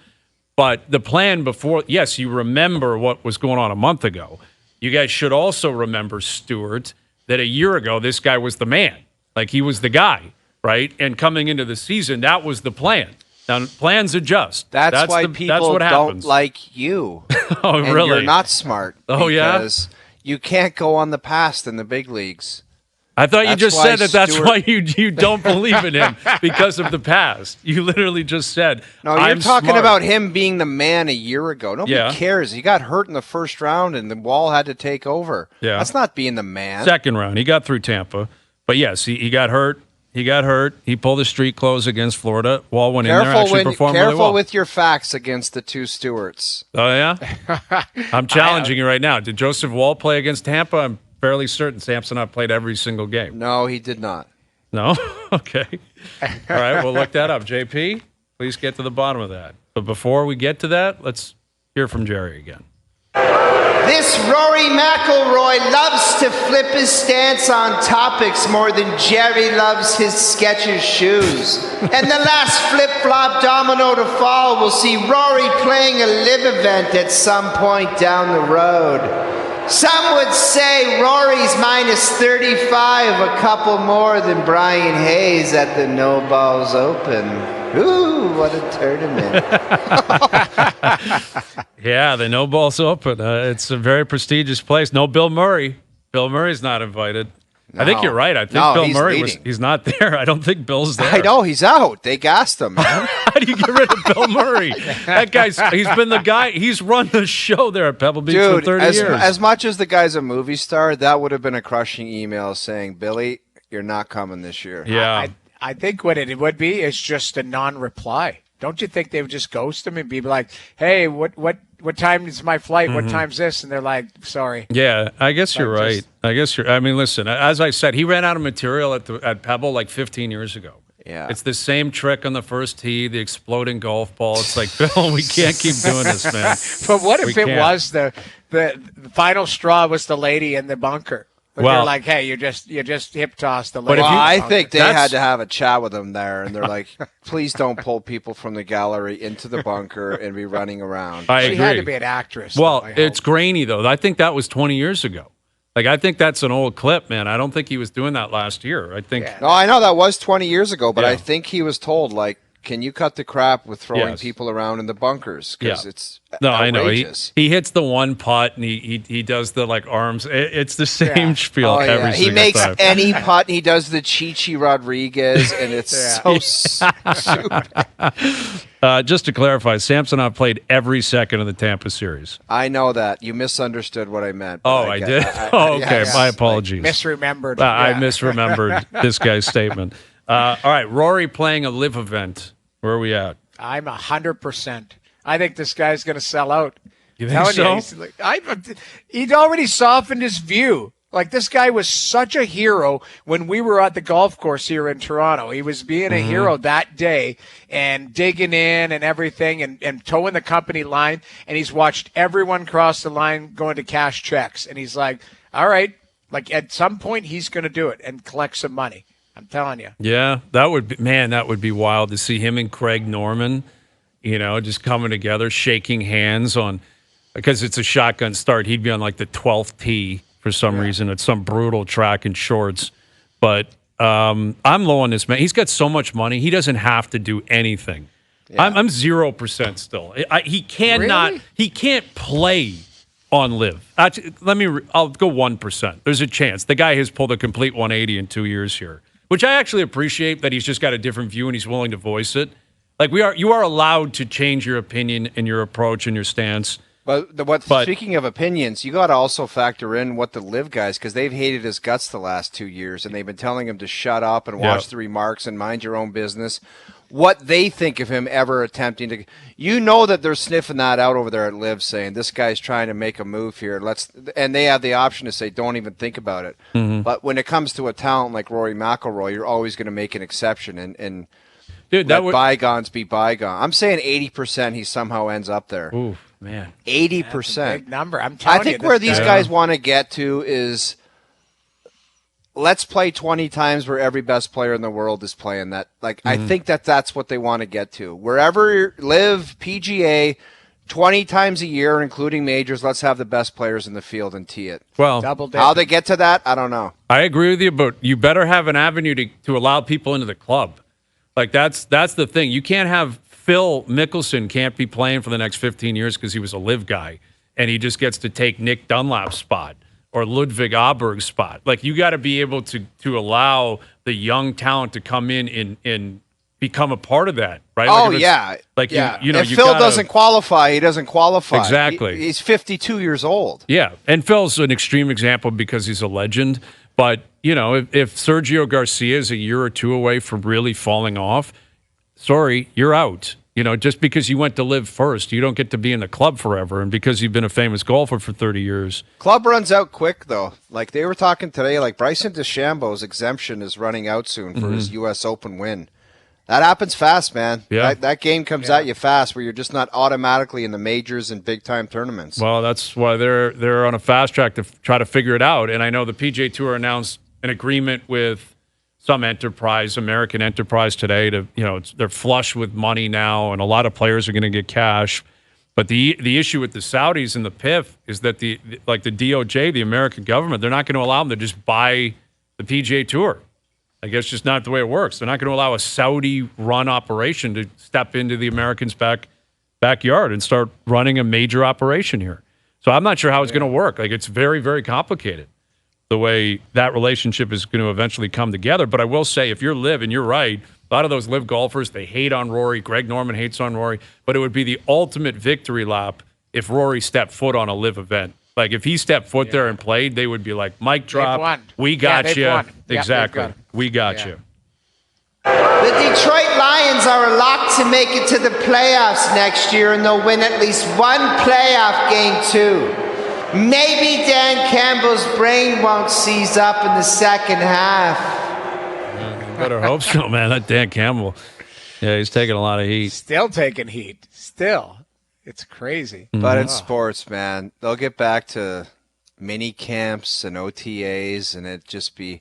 Speaker 1: But the plan before, yes, you remember what was going on a month ago. You guys should also remember, Stuart, that a year ago, this guy was the man. Like, he was the guy, right? And coming into the season, that was the plan. Now, plans adjust.
Speaker 3: That's why people don't like you.
Speaker 1: Oh,
Speaker 3: and
Speaker 1: really?
Speaker 3: You're not smart.
Speaker 1: Oh, yeah?
Speaker 3: Because you can't go on the past in the big leagues.
Speaker 1: I thought you just said that's why you don't believe in him, because of the past. You literally just said,
Speaker 3: no, you're talking about him being the man a year ago. Nobody cares. He got hurt in the first round, and the Wall had to take over. Yeah. That's not being the man.
Speaker 1: Second round. He got through Tampa. But, yes, he got hurt. He pulled the street clothes against Florida. Wall went in there, actually performed really well.
Speaker 3: Careful with your facts against the two Stewarts.
Speaker 1: Oh, yeah? I'm challenging you right now. Did Joseph Wall play against Tampa? I'm fairly certain Samsonov played every single game.
Speaker 3: No, he did not.
Speaker 1: No? Okay. All right, we'll look that up. JP? Please get to the bottom of that. But before we get to that, let's hear from Gerry again.
Speaker 5: This Rory McIlroy loves to flip his stance on topics more than Gerry loves his Skechers shoes. And the last flip-flop domino to fall will see Rory playing a live event at some point down the road. Some would say Rory's minus 35, a couple more than Bryan Hayes at the No Balls Open. Ooh, what a tournament.
Speaker 1: Yeah, the No Balls Open. It's a very prestigious place. No Bill Murray. Bill Murray's not invited. No. I think you're right. I think Bill Murray he's not there. I don't think Bill's there.
Speaker 3: I know, he's out. They gassed him, man.
Speaker 1: How do you get rid of Bill Murray? That guy's, he's been the guy, he's run the show there at Pebble Beach for 30 years.
Speaker 3: As much as the guy's a movie star, that would have been a crushing email saying, Billy, you're not coming this year.
Speaker 1: Yeah.
Speaker 2: I think what it would be is just a non-reply. Don't you think they would just ghost him and be like, hey, what time is my flight? What time's this? And they're like, sorry.
Speaker 1: Yeah, I guess you're right. I mean, listen, as I said, he ran out of material at Pebble like 15 years ago.
Speaker 3: Yeah.
Speaker 1: It's the same trick on the first tee, the exploding golf ball. It's like, Bill, we can't keep doing this, man.
Speaker 2: But what if it was the final straw was the lady in the bunker? But they're like, hey, you just hip toss the lady.
Speaker 3: Well, I think they had to have a chat with him there, and they're like, please don't pull people from the gallery into the bunker and be running around.
Speaker 1: I agree.
Speaker 2: She had to be an actress.
Speaker 1: Well, it's grainy, though. I think that was 20 years ago. Like, I think that's an old clip, man. I don't think he was doing that last year. I think.
Speaker 3: Yeah. No, I know that was 20 years ago, but I think he was told, like, can you cut the crap with throwing people around in the bunkers? Because it's outrageous.
Speaker 1: He hits the one putt and he does the like arms. It's the same spiel every single time.
Speaker 3: He makes any putt. And he does the Chichi Rodriguez, and it's so stupid.
Speaker 1: Just to clarify, Samsonov played every second of the Tampa series.
Speaker 3: I know that. You misunderstood what I meant.
Speaker 1: I did? Okay. My apologies.
Speaker 2: Misremembered.
Speaker 1: I misremembered this guy's statement. All right, Rory playing a live event. Where are we at?
Speaker 2: I'm 100%. I think this guy's going to sell out.
Speaker 1: You think so?
Speaker 2: He'd already softened his view. Like, this guy was such a hero when we were at the golf course here in Toronto. He was being a hero that day and digging in and everything and towing the company line. And he's watched everyone cross the line going to cash checks. And he's like, all right, like at some point he's going to do it and collect some money. I'm telling you.
Speaker 1: Yeah, that would be wild to see him and Craig Norman, just coming together, shaking hands because it's a shotgun start. He'd be on like the 12th tee for some reason at some brutal track in shorts. But I'm low on this man. He's got so much money. He doesn't have to do anything. Yeah. I'm 0% still. He cannot. Really? He can't play on live. I'll go 1%. There's a chance. The guy has pulled a complete 180 in 2 years here, which I actually appreciate that he's just got a different view and he's willing to voice it. Like you are allowed to change your opinion and your approach and your stance.
Speaker 3: But speaking of opinions, you got to also factor in what the live guys, because they've hated his guts the last 2 years, and they've been telling him to shut up and watch the remarks and mind your own business. What they think of him ever attempting to, that they're sniffing that out over there at live, saying this guy's trying to make a move here. And they have the option to say, don't even think about it. Mm-hmm. But when it comes to a talent like Rory McIlroy, you're always going to make an exception and let bygones be bygones. I'm saying 80% he somehow ends up there.
Speaker 1: Ooh, man,
Speaker 3: 80%.
Speaker 2: That's a big number. I'm telling you.
Speaker 3: I think where these guys want to get to is, let's play 20 times where every best player in the world is playing that. Like, I think that's what they want to get to. Wherever live, PGA, 20 times a year, including majors, let's have the best players in the field and tee it.
Speaker 1: Well,
Speaker 3: how they get to that, I don't know.
Speaker 1: I agree with you, but you better have an avenue to allow people into the club. Like, that's the thing. You can't have Phil Mickelson can't be playing for the next 15 years because he was a live guy, and he just gets to take Nick Dunlap's spot or Ludwig Aberg's spot. Like, you got to be able to allow the young talent to come in and become a part of that, right?
Speaker 3: If Phil doesn't qualify, he doesn't qualify.
Speaker 1: Exactly.
Speaker 3: He's 52 years old.
Speaker 1: Yeah, and Phil's an extreme example because he's a legend. But, if Sergio Garcia is a year or two away from really falling off, sorry, you're out. Just because you went to live first, you don't get to be in the club forever. And because you've been a famous golfer for 30 years.
Speaker 3: Club runs out quick, though. Like, they were talking today, like Bryson DeChambeau's exemption is running out soon for his U.S. Open win. That happens fast, man.
Speaker 1: Yeah.
Speaker 3: That game comes at you fast where you're just not automatically in the majors and big-time tournaments.
Speaker 1: Well, that's why they're on a fast track to try to figure it out. And I know the PGA Tour announced an agreement with some enterprise, American enterprise today to, they're flush with money now, and a lot of players are going to get cash. But the issue with the Saudis and the PIF is that the DOJ, the American government, they're not going to allow them to just buy the PGA Tour. I guess just not the way it works. They're not going to allow a Saudi-run operation to step into the Americans' backyard and start running a major operation here. So I'm not sure how it's going to work. Like, it's very, very complicated the way that relationship is going to eventually come together. But I will say, if you're LIV, and you're right, a lot of those LIV golfers, they hate on Rory. Greg Norman hates on Rory. But it would be the ultimate victory lap if Rory stepped foot on a LIV event. Like, if he stepped foot there and played, they would be like, mic drop, we got you. Exactly. We got you.
Speaker 5: The Detroit Lions are a lock to make it to the playoffs next year, and they'll win at least one playoff game, too. Maybe Dan Campbell's brain won't seize up in the second half.
Speaker 1: Better hope so, man. That Dan Campbell, he's taking a lot of heat.
Speaker 2: Still taking heat. Still. It's crazy.
Speaker 3: But in sports, man, they'll get back to mini camps and OTAs, and it just be...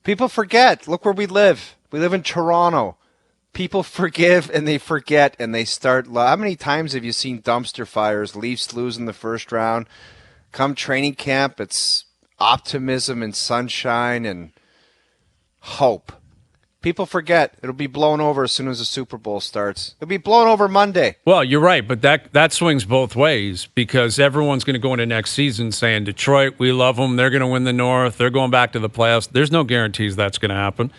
Speaker 3: People forget. Look where we live. We live in Toronto. People forgive and they forget, and they start... How many times have you seen dumpster fires, Leafs lose in the first round? Come training camp, it's optimism and sunshine and hope. People forget. It'll be blown over as soon as the Super Bowl starts. It'll be blown over Monday.
Speaker 1: Well, you're right, but that swings both ways because everyone's going to go into next season saying, Detroit, we love them. They're going to win the North. They're going back to the playoffs. There's no guarantees that's going to happen.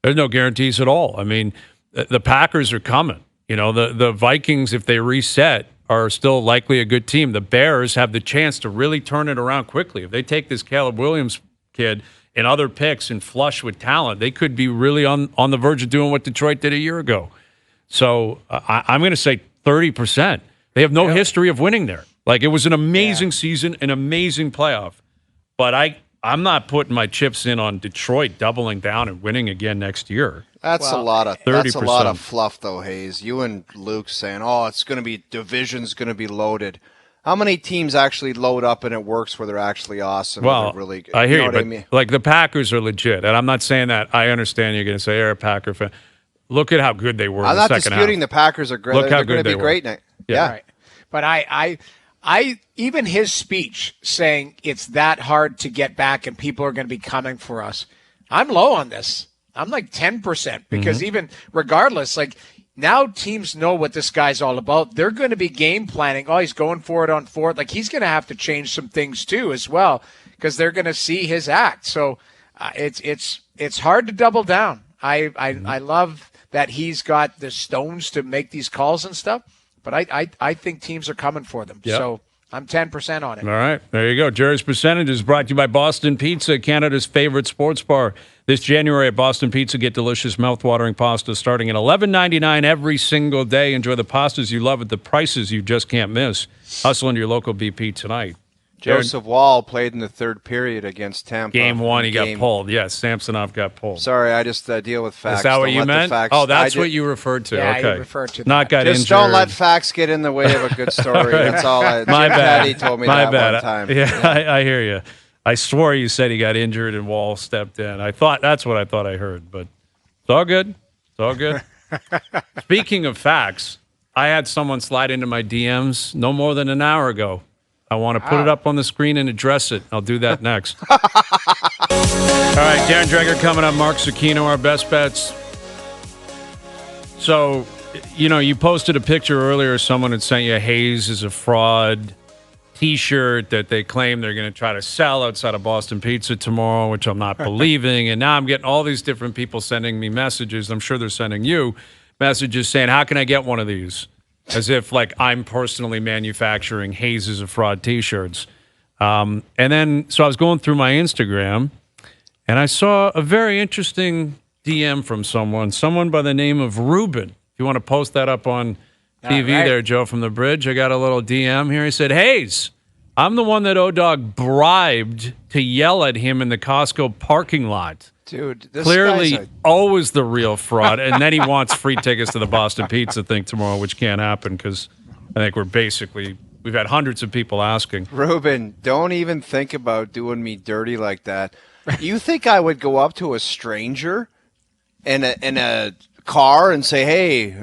Speaker 1: There's no guarantees at all. I mean, the Packers are coming. The Vikings, if they reset, are still likely a good team. The Bears have the chance to really turn it around quickly. If they take this Caleb Williams kid and other picks and flush with talent, they could be really on the verge of doing what Detroit did a year ago. So I'm going to say 30%. They have no history of winning there. Like, it was an amazing season, an amazing playoff. But I'm not putting my chips in on Detroit doubling down and winning again next year.
Speaker 3: That's a lot of
Speaker 1: 30%.
Speaker 3: That's a lot of fluff, though, Hayes. You and Luke saying, it's going to be division's going to be loaded. How many teams actually load up and it works where they're actually awesome?
Speaker 1: Well,
Speaker 3: really good?
Speaker 1: I hear you,
Speaker 3: what
Speaker 1: but
Speaker 3: I mean?
Speaker 1: like the Packers are legit, and I'm not saying that. I understand you're going to say you're a Packer fan. Look at how good they were in the second half.
Speaker 3: I'm not disputing the Packers are great.
Speaker 1: Look how
Speaker 3: they're going
Speaker 1: good
Speaker 3: to be
Speaker 1: they
Speaker 3: great
Speaker 1: were.
Speaker 3: next.
Speaker 1: Yeah.
Speaker 2: Right. But I even his speech saying it's that hard to get back and people are going to be coming for us. I'm low on this. I'm like 10% because even regardless, like now teams know what this guy's all about. They're going to be game planning. He's going for it on fourth. Like he's going to have to change some things too as well because they're going to see his act. So it's hard to double down. I love that he's got the stones to make these calls and stuff, but I think teams are coming for them.
Speaker 1: Yep.
Speaker 2: So I'm 10% on it.
Speaker 1: All right. There you go. Gerry's Percentage is brought to you by Boston Pizza, Canada's favorite sports bar. This January at Boston Pizza, get delicious, mouth-watering pasta starting at $11.99 every single day. Enjoy the pastas you love at the prices you just can't miss. Hustle into your local BP tonight.
Speaker 3: Joseph Wall played in the third period against Tampa.
Speaker 1: Game one, he got pulled. Yes, Samsonov got pulled.
Speaker 3: Sorry, I just deal with facts.
Speaker 1: Is that what
Speaker 3: Don't
Speaker 1: you
Speaker 3: let
Speaker 1: meant?
Speaker 3: the facts,
Speaker 1: Oh, that's what you referred to.
Speaker 2: Yeah,
Speaker 1: okay.
Speaker 2: you referred to that.
Speaker 1: Not got
Speaker 3: Just
Speaker 1: injured.
Speaker 3: don't let facts get in the way of a good story. That's all.
Speaker 1: My
Speaker 3: Jim
Speaker 1: bad.
Speaker 3: Petty told me
Speaker 1: My
Speaker 3: that
Speaker 1: bad.
Speaker 3: one time.
Speaker 1: Yeah. I hear you. I swore you said he got injured and Wall stepped in. That's what I thought I heard, but it's all good. It's all good. Speaking of facts, I had someone slide into my DMs no more than an hour ago. I want to put it up on the screen and address it. I'll do that next. All right, Darren Dreger coming up. Mark Zucchino, our best bets. So, you posted a picture earlier. Someone had sent you a Hayes is a fraud T-shirt that they claim they're going to try to sell outside of Boston Pizza tomorrow, which I'm not believing. And now I'm getting all these different people sending me messages. I'm sure they're sending you messages saying, how can I get one of these? As if, like, I'm personally manufacturing Hayes is a fraud T-shirts. And then, so I was going through my Instagram, and I saw a very interesting DM from someone by the name of Ruben. If you want to post that up on TV there, Joe, from the bridge. I got a little DM here. He said, Hayes, I'm the one that O-Dog bribed to yell at him in the Costco parking lot.
Speaker 3: Dude, this
Speaker 1: Clearly,
Speaker 3: guy's
Speaker 1: always the real fraud. And then he wants free tickets to the Boston Pizza thing tomorrow, which can't happen because I think we've had hundreds of people asking.
Speaker 3: Ruben, don't even think about doing me dirty like that. You think I would go up to a stranger in a car and say, "Hey,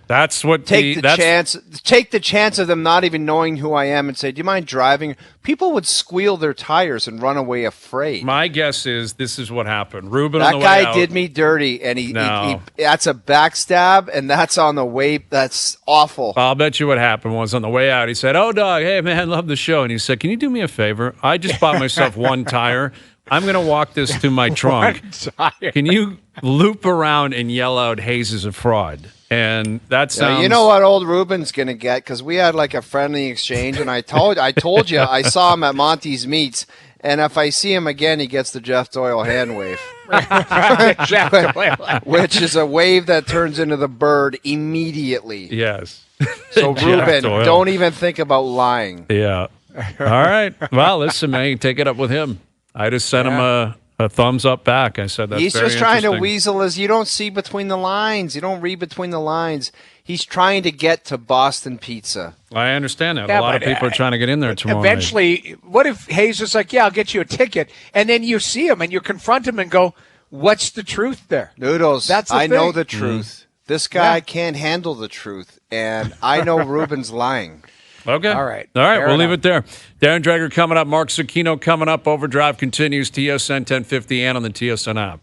Speaker 1: That's what
Speaker 3: take the chance of them not even knowing who I am and say, "Do you mind driving?" People would squeal their tires and run away afraid.
Speaker 1: My guess is this is what happened. Ruben,
Speaker 3: that
Speaker 1: on the
Speaker 3: guy
Speaker 1: way out,
Speaker 3: did me dirty, and he
Speaker 1: No.
Speaker 3: that's a backstab, and that's on the way. That's awful.
Speaker 1: I'll bet you what happened was on the way out, he said, "Oh, dog, hey, man, love the show." And he said, "Can you do me a favor? I just bought myself one tire. I'm going to walk this to my trunk. Can you loop around and yell out Hayes is a fraud?" And that sounds...
Speaker 3: You know what old Ruben's going to get? Because we had like a friendly exchange, and I told you, I saw him at Monty's Meats, and if I see him again, he gets the Jeff Doyle hand wave. Which is a wave that turns into the bird immediately.
Speaker 1: Yes.
Speaker 3: So,
Speaker 1: Jeff
Speaker 3: Ruben,
Speaker 1: Doyle.
Speaker 3: don't even think about lying.
Speaker 1: Yeah. All right. Well, listen, man, you take it up with him. I just sent him a thumbs up back. I said that's
Speaker 3: He's
Speaker 1: very
Speaker 3: just trying to
Speaker 1: interesting.
Speaker 3: weasel us. You don't see between the lines. You don't read between the lines. He's trying to get to Boston Pizza.
Speaker 1: I understand that.
Speaker 2: Yeah,
Speaker 1: a lot of
Speaker 2: but,
Speaker 1: people are trying to get in there tomorrow night.
Speaker 2: Eventually, what if Hayes is like, "Yeah, I'll get you a ticket," and then you see him and you confront him and go, "What's the truth there?"
Speaker 3: Noodles,
Speaker 2: That's the
Speaker 3: I know
Speaker 2: thing.
Speaker 3: the truth. This guy can't handle the truth, and I know Ruben's lying.
Speaker 1: Okay.
Speaker 2: All right.
Speaker 1: All right.
Speaker 2: Fair
Speaker 1: We'll leave
Speaker 2: enough.
Speaker 1: it there. Darren Dreger coming up. Mark Zucchino coming up. OverDrive continues. TSN 1050 and on the TSN app.